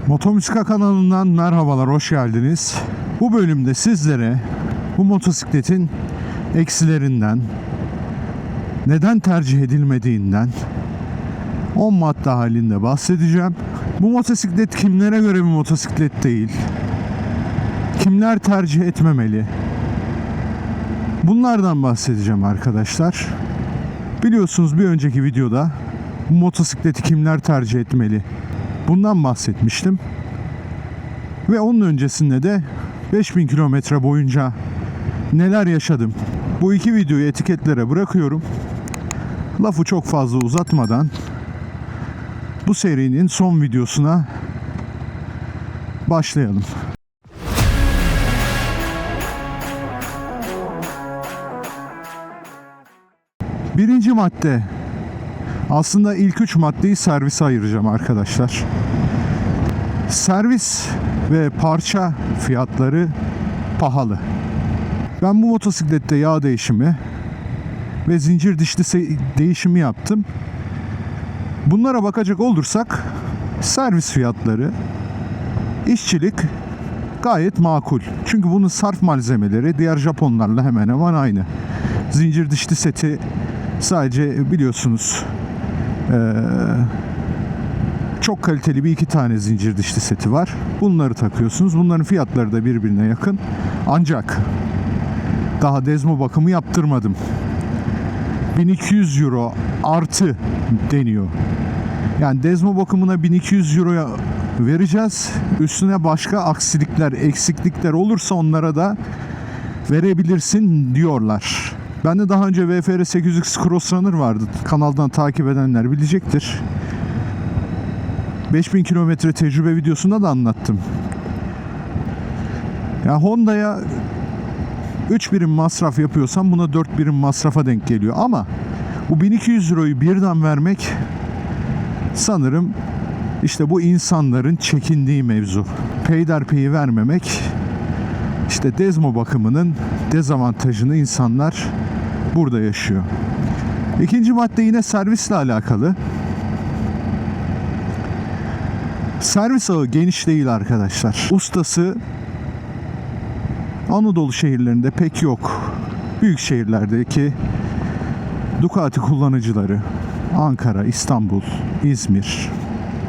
Motomüsika kanalından merhabalar, hoş geldiniz. Bu bölümde sizlere bu motosikletin eksilerinden, neden tercih edilmediğinden 10 madde halinde bahsedeceğim. Bu motosiklet kimlere göre bir motosiklet değil? Kimler tercih etmemeli? Bunlardan bahsedeceğim arkadaşlar. Biliyorsunuz bir önceki videoda bu motosikleti kimler tercih etmeli? Bundan bahsetmiştim. Ve onun öncesinde de 5000 kilometre boyunca neler yaşadım. Bu iki videoyu etiketlere bırakıyorum. Lafı çok fazla uzatmadan bu serinin son videosuna başlayalım. Birinci madde. Aslında ilk 3 maddeyi servise ayıracağım arkadaşlar. Servis ve parça fiyatları pahalı. Ben bu motosiklette yağ değişimi ve zincir dişli değişimi yaptım. Bunlara bakacak olursak servis fiyatları, işçilik gayet makul. Çünkü bunun sarf malzemeleri diğer Japonlarla hemen hemen aynı. Zincir dişli seti sadece biliyorsunuz çok kaliteli bir iki tane zincir dişli seti var. Bunları takıyorsunuz. Bunların fiyatları da birbirine yakın. Ancak daha dezmo bakımı yaptırmadım. 1200 euro artı deniyor. Yani dezmo bakımına 1200 euroya vereceğiz. Üstüne başka aksilikler, eksiklikler olursa onlara da verebilirsin diyorlar. Bende daha önce VFR 800X Crossrunner vardı. Kanaldan takip edenler bilecektir. 5000 kilometre tecrübe videosunda da anlattım. Ya Honda'ya 3 birim masraf yapıyorsam buna 4 birim masrafa denk geliyor. Ama bu 1200 euroyu birden vermek sanırım işte bu insanların çekindiği mevzu. Peyderpey vermemek, işte dezmo bakımının dezavantajını insanlar burada yaşıyor. İkinci madde yine servisle alakalı. Servis ağı geniş değil arkadaşlar. Ustası Anadolu şehirlerinde pek yok. Büyük şehirlerdeki Ducati kullanıcıları Ankara, İstanbul, İzmir,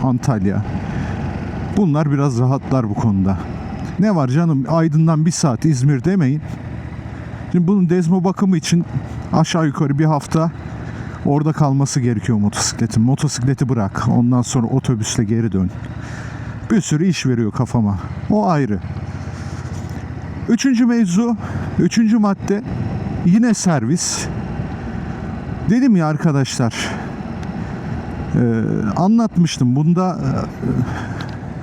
Antalya, bunlar biraz rahatlar bu konuda. Ne var canım, Aydın'dan 1 saat İzmir demeyin. Şimdi bunun dezmo bakımı için aşağı yukarı bir hafta orada kalması gerekiyor motosikletin. Motosikleti bırak, ondan sonra otobüsle geri dön. Bir sürü iş veriyor kafama. O ayrı. Üçüncü madde yine servis. Dedim ya arkadaşlar, anlatmıştım. Bunda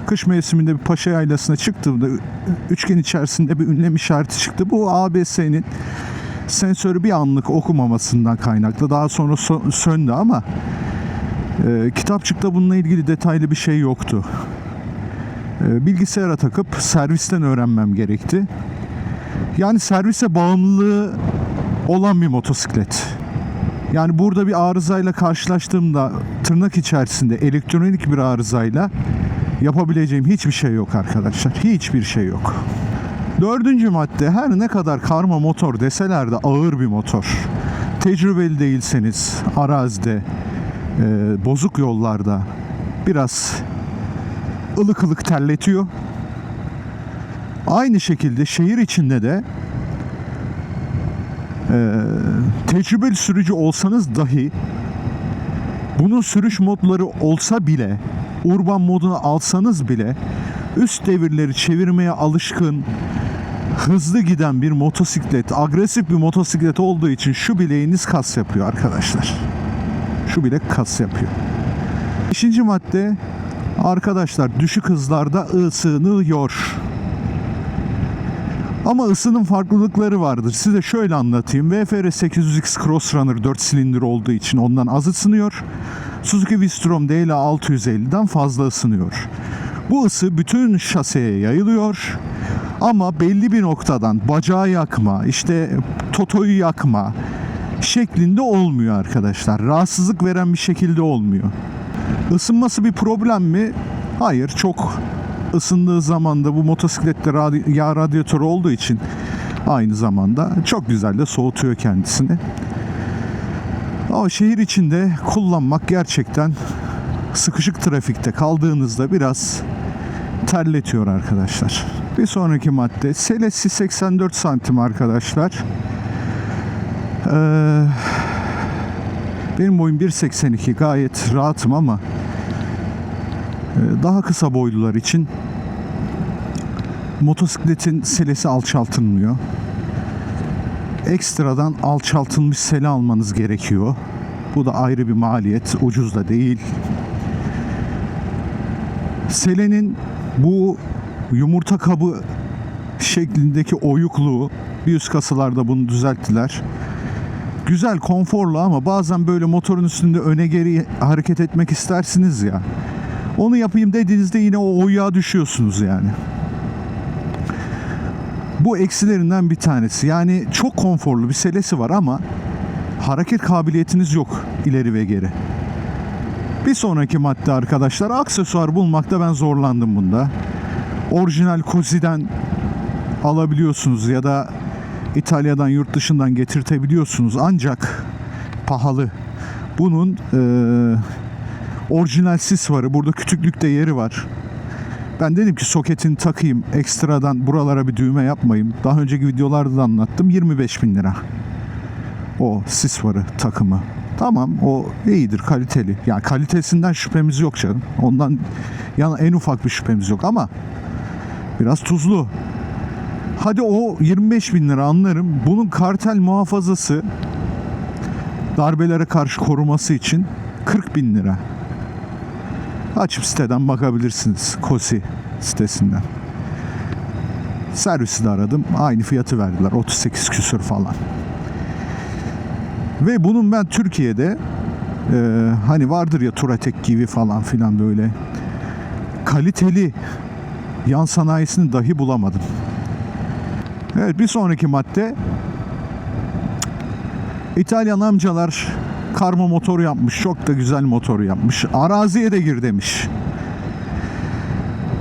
kış mevsiminde bir Paşa Yaylası'na çıktığımda üçgen içerisinde bir ünlem işareti çıktı. Bu ABS'nin sensörü bir anlık okumamasından kaynaklı. Daha sonra söndü ama kitapçıkta bununla ilgili detaylı bir şey yoktu. Bilgisayara takıp servisten öğrenmem gerekti. Yani servise bağımlılığı olan bir motosiklet. Yani burada bir arızayla karşılaştığımda tırnak içerisinde elektronik bir arızayla yapabileceğim hiçbir şey yok arkadaşlar. Hiçbir şey yok. Dördüncü madde, her ne kadar karma motor deseler de ağır bir motor. Tecrübeli değilseniz arazide, bozuk yollarda biraz ılık ılık terletiyor. Aynı şekilde şehir içinde de tecrübeli sürücü olsanız dahi bunun sürüş modları olsa bile, urban modunu alsanız bile üst devirleri çevirmeye alışkın, hızlı giden bir motosiklet, agresif bir motosiklet olduğu için şu bileğiniz kas yapıyor arkadaşlar. Şu bilek kas yapıyor. Beşinci madde arkadaşlar, düşük hızlarda ısınıyor. Ama ısının farklılıkları vardır. Size şöyle anlatayım. VFR 800X Crossrunner 4 silindir olduğu için ondan az ısınıyor. Suzuki V-Strom DL 650'den fazla ısınıyor. Bu ısı bütün şaseye yayılıyor. Ama belli bir noktadan bacağı yakma, işte totoyu yakma şeklinde olmuyor arkadaşlar. Rahatsızlık veren bir şekilde olmuyor. Isınması bir problem mi? Hayır, çok ısındığı zaman da bu motosiklette yağ radyatörü olduğu için aynı zamanda çok güzel de soğutuyor kendisini. Ama şehir içinde kullanmak gerçekten sıkışık trafikte kaldığınızda biraz terletiyor arkadaşlar. Bir sonraki madde selesi 84 santim arkadaşlar. Benim boyum 1.82, gayet rahatım ama daha kısa boylular için motosikletin selesi alçaltılmıyor. Ekstradan alçaltılmış sele almanız gerekiyor. Bu da ayrı bir maliyet, ucuz da değil. Selenin bu yumurta kabı şeklindeki oyukluğu, bir üst kasalarda bunu düzelttiler. Güzel, konforlu ama bazen böyle motorun üstünde öne geri hareket etmek istersiniz ya. Onu yapayım dediğinizde yine o oyuğa düşüyorsunuz yani. Bu eksilerinden bir tanesi. Yani çok konforlu bir selesi var ama hareket kabiliyetiniz yok ileri ve geri. Bir sonraki madde arkadaşlar, aksesuar bulmakta ben zorlandım bunda. Orijinal Cozi'den alabiliyorsunuz ya da İtalya'dan, yurt dışından getirtebiliyorsunuz ancak pahalı. Bunun orijinal sis varı, burada kütüklükte yeri var. Ben dedim ki soketini takayım, ekstradan buralara bir düğme yapmayayım. Daha önceki videolarda da anlattım, 25.000 lira o sis varı takımı. Tamam, o iyidir, kaliteli. Yani kalitesinden şüphemiz yok canım. Ondan yani en ufak bir şüphemiz yok ama biraz tuzlu. Hadi o 25.000 lira anlarım. Bunun kartel muhafazası, darbelere karşı koruması için 40.000 lira. Açıp siteden bakabilirsiniz. Cosi sitesinden. Servisi de aradım. Aynı fiyatı verdiler. 38 küsür falan. Ve bunun ben Türkiye'de hani vardır ya Touratech gibi falan filan böyle kaliteli yan sanayisini dahi bulamadım. Evet, bir sonraki madde, İtalyan amcalar karma motor yapmış. Çok da güzel motor yapmış. Araziye de gir demiş.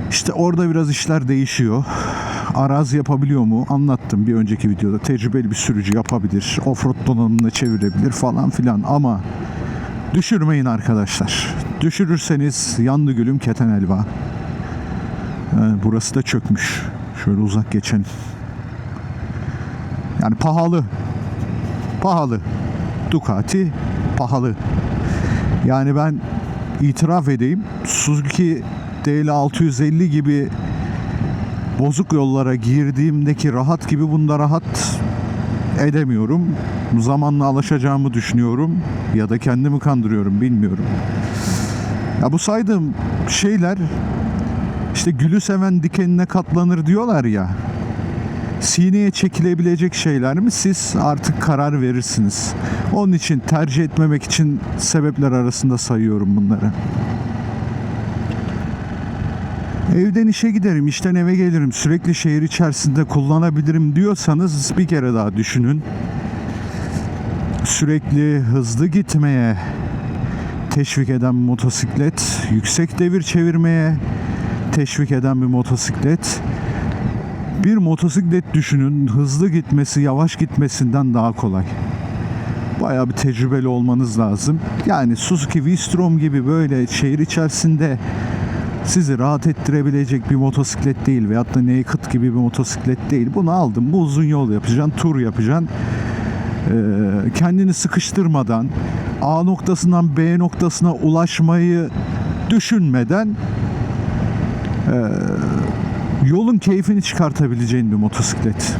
İşte orada biraz işler değişiyor. Arazi yapabiliyor mu? Anlattım bir önceki videoda. Tecrübeli bir sürücü yapabilir. Offroad donanımını çevirebilir falan filan ama düşürmeyin arkadaşlar. Düşürürseniz yandı gülüm keten elva. Burası da çökmüş. Şöyle uzak geçelim. Yani pahalı. Pahalı. Ducati pahalı. Yani ben itiraf edeyim, Suzuki DL650 gibi bozuk yollara girdiğimdeki rahat gibi bunda rahat edemiyorum. Zamanla alışacağımı düşünüyorum ya da kendimi kandırıyorum, bilmiyorum. Ya bu saydığım şeyler işte gülü seven dikenine katlanır diyorlar ya. Sineye çekilebilecek şeyler mi? Siz artık karar verirsiniz. Onun için tercih etmemek için sebepler arasında sayıyorum bunları. Evden işe giderim, işten eve gelirim, sürekli şehir içerisinde kullanabilirim diyorsanız bir kere daha düşünün. Sürekli hızlı gitmeye teşvik eden bir motosiklet, yüksek devir çevirmeye teşvik eden bir motosiklet. Bir motosiklet düşünün, hızlı gitmesi yavaş gitmesinden daha kolay. Bayağı bir tecrübeli olmanız lazım. Yani Suzuki V-Strom gibi böyle şehir içerisinde sizi rahat ettirebilecek bir motosiklet değil veyahut da Naked gibi bir motosiklet değil. Bunu aldım, bu uzun yol yapacaksın, tur yapacaksın. Kendini sıkıştırmadan A noktasından B noktasına ulaşmayı düşünmeden yolun keyfini çıkartabileceğin bir motosiklet.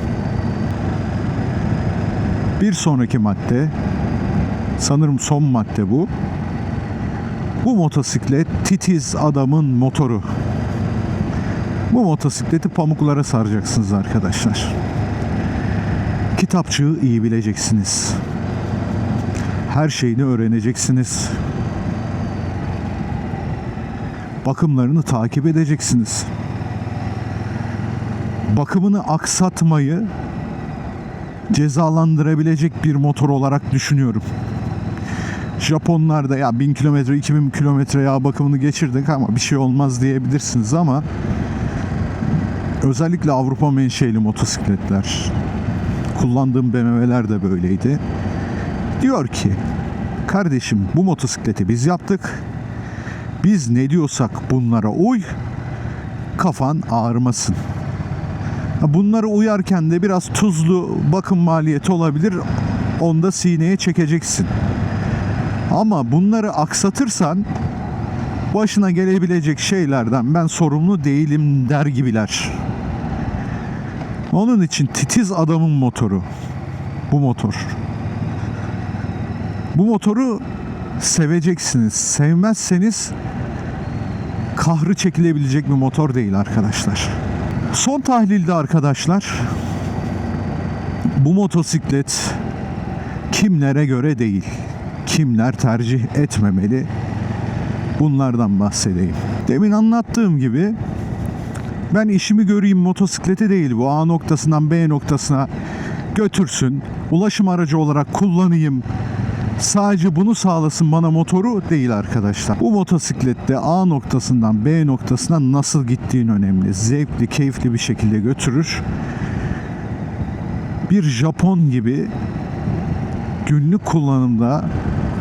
Bir sonraki madde, sanırım son madde bu. Bu motosiklet titiz adamın motoru. Bu motosikleti pamuklara saracaksınız arkadaşlar. Kitapçığı iyi bileceksiniz. Her şeyini öğreneceksiniz. Bakımlarını takip edeceksiniz. Bakımını aksatmayı cezalandırabilecek bir motor olarak düşünüyorum. Japonlarda ya 1000 kilometre 2000 kilometre yağ bakımını geçirdik ama bir şey olmaz diyebilirsiniz ama Özellikle Avrupa menşeli motosikletler. Kullandığım BMW'ler de böyleydi. Diyor ki, kardeşim bu motosikleti biz yaptık. Biz ne diyorsak bunlara uy. Kafan ağrımasın. Bunlara uyarken de biraz tuzlu bakım maliyeti olabilir. Onu da sineye çekeceksin. Ama bunları aksatırsan başına gelebilecek şeylerden ben sorumlu değilim der gibiler. Onun için titiz adamın motoru. Bu motor. Bu motoru seveceksiniz. Sevmezseniz kahrı çekilebilecek bir motor değil arkadaşlar. Son tahlilde arkadaşlar, bu motosiklet kimlere göre değil, kimler tercih etmemeli, bunlardan bahsedeyim. Demin anlattığım gibi ben işimi göreyim motosikleti değil, bu A noktasından B noktasına götürsün, ulaşım aracı olarak kullanayım, sadece bunu sağlasın bana motoru değil arkadaşlar. Bu motosiklette A noktasından B noktasına nasıl gittiğin önemli. Zevkli, keyifli bir şekilde götürür. Bir Japon gibi günlük kullanımda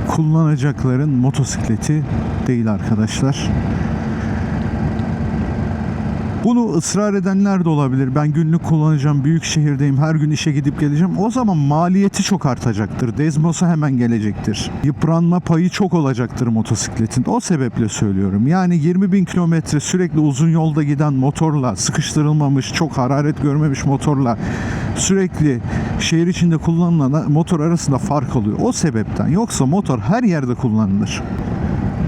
kullanacakların motosikleti değil arkadaşlar. Bunu ısrar edenler de olabilir. Ben günlük kullanacağım, büyük şehirdeyim, her gün işe gidip geleceğim. O zaman maliyeti çok artacaktır. Dezmosa hemen gelecektir. Yıpranma payı çok olacaktır motosikletin. O sebeple söylüyorum. Yani 20.000 kilometre sürekli uzun yolda giden motorla, sıkıştırılmamış, çok hararet görmemiş motorla sürekli şehir içinde kullanılan motor arasında fark oluyor. O sebepten. Yoksa motor her yerde kullanılır.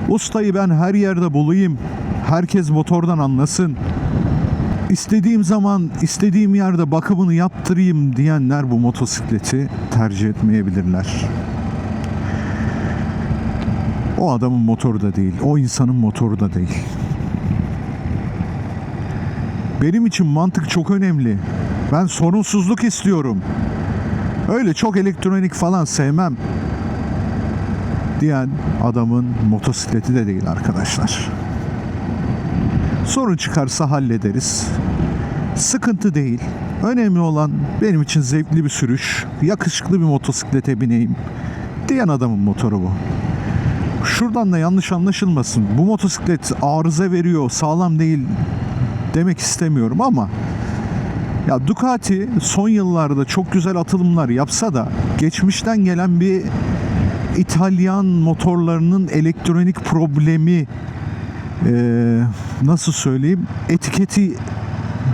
Ustayı ben her yerde bulayım. Herkes motordan anlasın. İstediğim zaman, istediğim yerde bakımını yaptırayım diyenler bu motosikleti tercih etmeyebilirler. O adamın motoru da değil, o insanın motoru da değil. Benim için mantık çok önemli. Ben sorunsuzluk istiyorum. Öyle çok elektronik falan sevmem diyen adamın motosikleti de değil arkadaşlar. Sorun çıkarsa hallederiz. Sıkıntı değil. Önemli olan benim için zevkli bir sürüş, yakışıklı bir motosiklete bineyim diyen adamın motoru bu. Şuradan da yanlış anlaşılmasın. Bu motosiklet arıza veriyor, sağlam değil demek istemiyorum ama ya Ducati son yıllarda çok güzel atılımlar yapsa da geçmişten gelen bir İtalyan motorlarının elektronik problemi, nasıl söyleyeyim, etiketi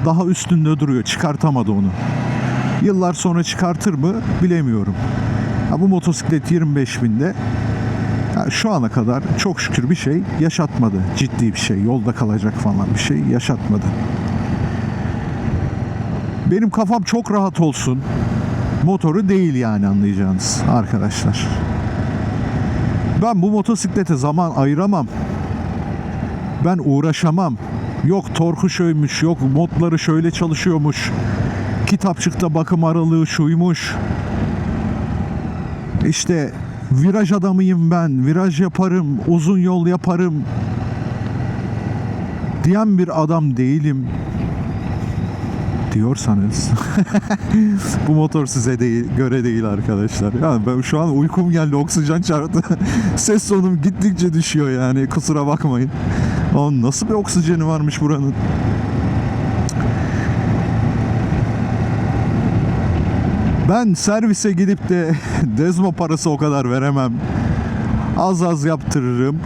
daha üstünde duruyor. Çıkartamadı onu. Yıllar sonra çıkartır mı bilemiyorum. Ha, bu motosiklet 25.000'de şu ana kadar çok şükür bir şey yaşatmadı. Ciddi bir şey, yolda kalacak falan bir şey yaşatmadı. Benim kafam çok rahat olsun. Motoru değil yani, anlayacağınız arkadaşlar. Ben bu motosiklete zaman ayıramam. Ben uğraşamam. Yok torku şöymiş, yok modları şöyle çalışıyormuş. Kitapçıkta bakım aralığı şuymuş. İşte viraj adamıyım ben, viraj yaparım, uzun yol yaparım diyen bir adam değilim diyorsanız bu motor size göre değil arkadaşlar. Yani ben şu an uykum geldi, oksijen çarptı. Ses tonum gittikçe düşüyor yani, kusura bakmayın. Ama nasıl bir oksijeni varmış buranın. Ben servise gidip de dezmo parası o kadar veremem. Az az yaptırırım.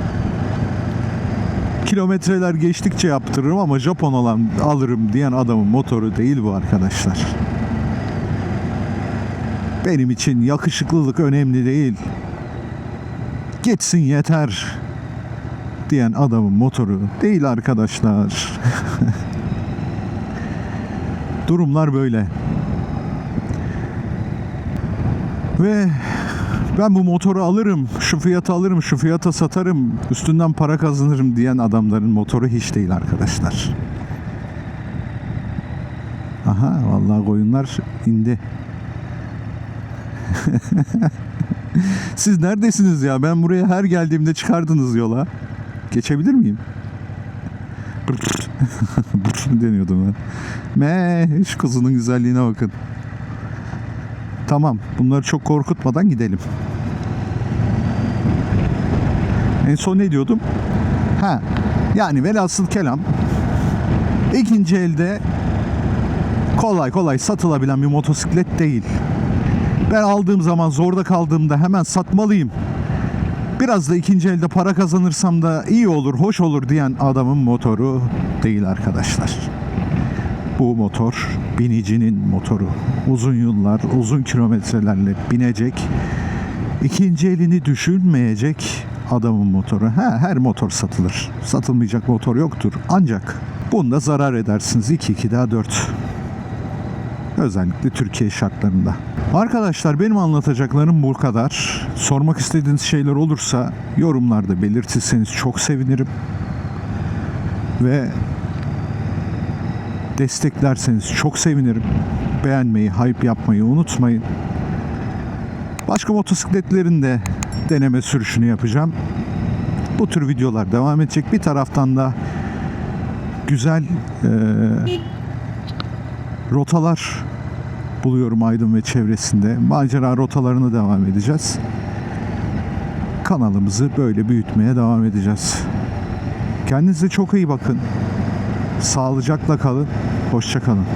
Kilometreler geçtikçe yaptırırım ama Japon olan alırım diyen adamın motoru değil bu arkadaşlar. Benim için yakışıklılık önemli değil. Geçsin yeter diyen adamın motoru değil arkadaşlar. Durumlar böyle. Ve ben bu motoru alırım, şu fiyata alırım, şu fiyata satarım, üstünden para kazanırım diyen adamların motoru hiç değil arkadaşlar. Aha, vallahi koyunlar indi. Siz neredesiniz ya? Ben buraya her geldiğimde çıkardınız yola. Geçebilir miyim? Brr deniyordum ben. Şu kuzunun güzelliğine bakın. Tamam, bunları çok korkutmadan gidelim. En son ne diyordum? Yani velhasıl kelam, ikinci elde kolay kolay satılabilen bir motosiklet değil. Ben aldığım zaman, zorda kaldığımda hemen satmalıyım, biraz da ikinci elde para kazanırsam da iyi olur, hoş olur diyen adamın motoru değil arkadaşlar. Bu motor binicinin motoru. Uzun yıllar, uzun kilometrelerle binecek, ikinci elini düşünmeyecek adamın motoru. Her motor satılır. Satılmayacak motor yoktur. Ancak bunda zarar edersiniz. 2 daha 4. Özellikle Türkiye şartlarında. Arkadaşlar, benim anlatacaklarım bu kadar. Sormak istediğiniz şeyler olursa yorumlarda belirtirseniz çok sevinirim. Ve desteklerseniz çok sevinirim. Beğenmeyi, hype yapmayı unutmayın. Başka motosikletlerin de deneme sürüşünü yapacağım. Bu tür videolar devam edecek. Bir taraftan da güzel rotalar buluyorum Aydın ve çevresinde. Macera rotalarına devam edeceğiz. Kanalımızı böyle büyütmeye devam edeceğiz. Kendinize çok iyi bakın. Sağlıcakla kalın. Hoşça kalın.